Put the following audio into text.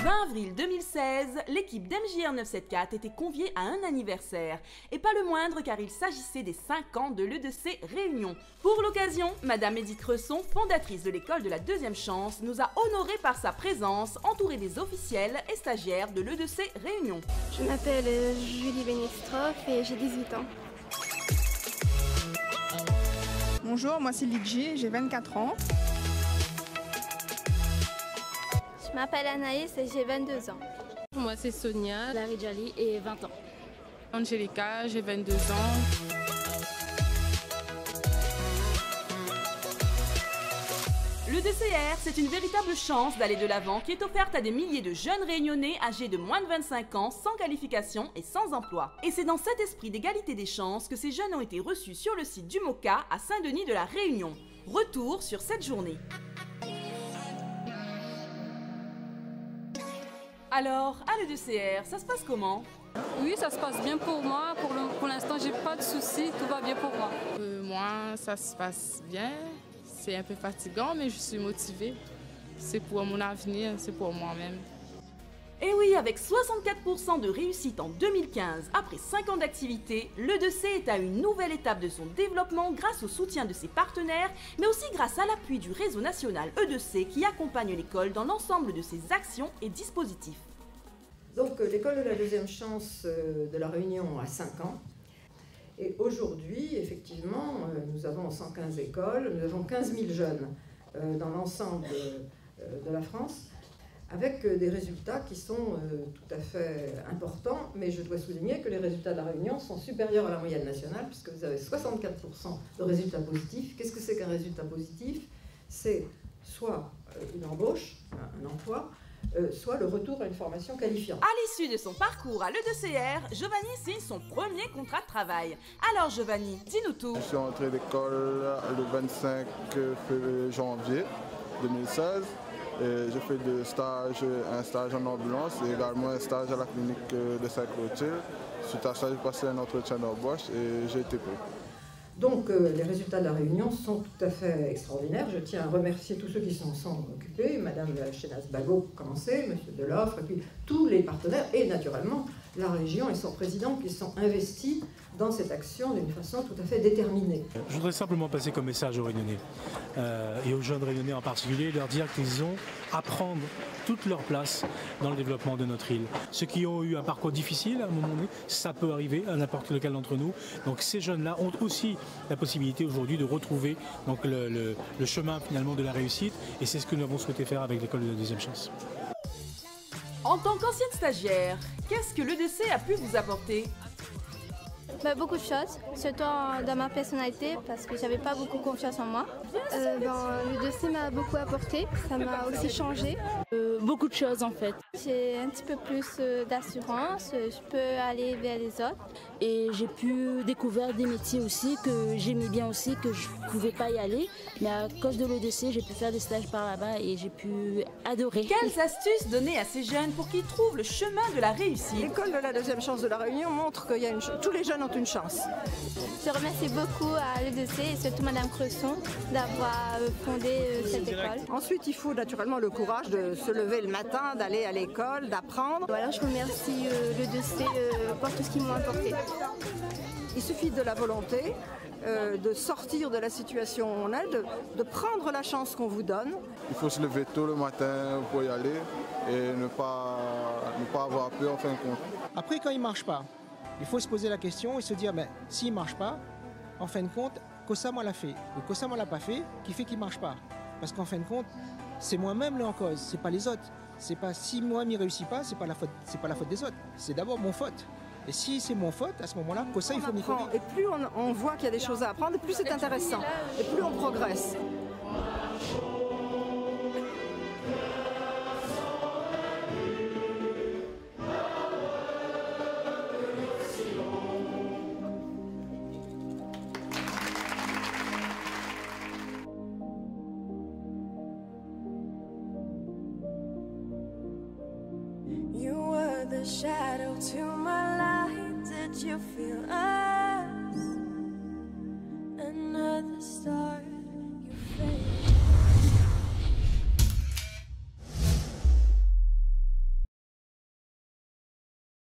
20 avril 2016, l'équipe d'MJR 974 était conviée à un anniversaire. Et pas le moindre car il s'agissait des 5 ans de l'E2C Réunion. Pour l'occasion, Madame Edith Cresson, fondatrice de l'école de la deuxième chance, nous a honorés par sa présence, entourée des officiels et stagiaires de l'E2C Réunion. Je m'appelle Julie Benistroff et j'ai 18 ans. Bonjour, moi c'est Lidji, j'ai 24 ans. Je m'appelle Anaïs et j'ai 22 ans. Moi c'est Sonia, Larry Jali et 20 ans. Angelica, j'ai 22 ans. L'E2CR, c'est une véritable chance d'aller de l'avant qui est offerte à des milliers de jeunes réunionnais âgés de moins de 25 ans, sans qualification et sans emploi. Et c'est dans cet esprit d'égalité des chances que ces jeunes ont été reçus sur le site du MOCA à Saint-Denis de la Réunion. Retour sur cette journée. Alors, à l'E2CR, ça se passe comment ? Oui, ça se passe bien pour moi. Pour l'instant, j'ai pas de soucis, tout va bien pour moi. Moi, ça se passe bien. C'est un peu fatigant, mais je suis motivée. C'est pour mon avenir, c'est pour moi-même. Et oui, avec 64% de réussite en 2015, après 5 ans d'activité, l'E2C est à une nouvelle étape de son développement grâce au soutien de ses partenaires, mais aussi grâce à l'appui du réseau national E2C qui accompagne l'école dans l'ensemble de ses actions et dispositifs. Donc l'école de la deuxième chance de la Réunion a 5 ans. Et aujourd'hui, effectivement, nous avons 115 écoles, nous avons 15 000 jeunes dans l'ensemble de la France, avec des résultats qui sont tout à fait importants, mais je dois souligner que les résultats de la Réunion sont supérieurs à la moyenne nationale, puisque vous avez 64% de résultats positifs. Qu'est-ce que c'est qu'un résultat positif? C'est soit une embauche, un emploi, soit le retour à une formation qualifiante. À l'issue de son parcours à l'E2CR, Giovanni signe son premier contrat de travail. Alors Giovanni, dis-nous tout. Je suis entré d'école le 25 janvier 2016. J'ai fait un stage en ambulance et également un stage à la clinique de Saint-Clotilde. Suite à ça, j'ai passé un entretien d'embauche et j'ai été pris. Donc les résultats de la Réunion sont tout à fait extraordinaires. Je tiens à remercier tous ceux qui s'en sont occupés, Madame Chénas Bago pour commencer, Monsieur Deloffre, et puis tous les partenaires, et naturellement la région et son président qui sont investis dans cette action d'une façon tout à fait déterminée. Je voudrais simplement passer comme message aux Réunionnais, et aux jeunes Réunionnais en particulier, leur dire qu'ils ont à prendre toute leur place dans le développement de notre île. Ceux qui ont eu un parcours difficile à un moment donné, ça peut arriver à n'importe lequel d'entre nous. Donc ces jeunes-là ont aussi la possibilité aujourd'hui de retrouver donc, le chemin finalement de la réussite, et c'est ce que nous avons souhaité faire avec l'école de la deuxième chance. En tant qu'ancienne stagiaire, qu'est-ce que l'E2C a pu vous apporter ? Beaucoup de choses, surtout dans ma personnalité parce que j'avais pas beaucoup confiance en moi. Le 2C m'a beaucoup apporté, ça m'a aussi changé. Beaucoup de choses en fait. J'ai un petit peu plus d'assurance, je peux aller vers les autres. Et j'ai pu découvrir des métiers aussi que j'aimais bien aussi, que je ne pouvais pas y aller. Mais à cause de l'E2C, j'ai pu faire des stages par là-bas et j'ai pu adorer. Quelles astuces donner à ces jeunes pour qu'ils trouvent le chemin de la réussite ? L'école de la deuxième chance de la Réunion montre que tous les jeunes ont une chance. Je remercie beaucoup à l'E2C et surtout Madame Cresson d'avoir fondé cette école. Ensuite, il faut naturellement le courage de se lever le matin, d'aller à l'école, d'apprendre. Alors je remercie l'E2C pour tout ce qu'ils m'ont apporté. Il suffit de la volonté, de sortir de la situation où on est, de prendre la chance qu'on vous donne. Il faut se lever tôt le matin pour y aller et ne pas avoir peur en fin de compte. Après, quand il ne marche pas, il faut se poser la question et se dire, mais s'il ne marche pas, en fin de compte, Kossam l'a fait ou Kossam l'a pas fait, qui fait qu'il ne marche pas. Parce qu'en fin de compte, c'est moi-même en cause, c'est pas les autres. C'est pas si moi ne réussit pas, c'est pas la faute des autres. C'est d'abord mon faute. Et si c'est mon faute, à ce moment-là, Kossam, il faut m'y corriger. Et plus on voit qu'il y a des choses à apprendre, et plus c'est intéressant. Et plus on progresse. You were the shadow to my light. Did you feel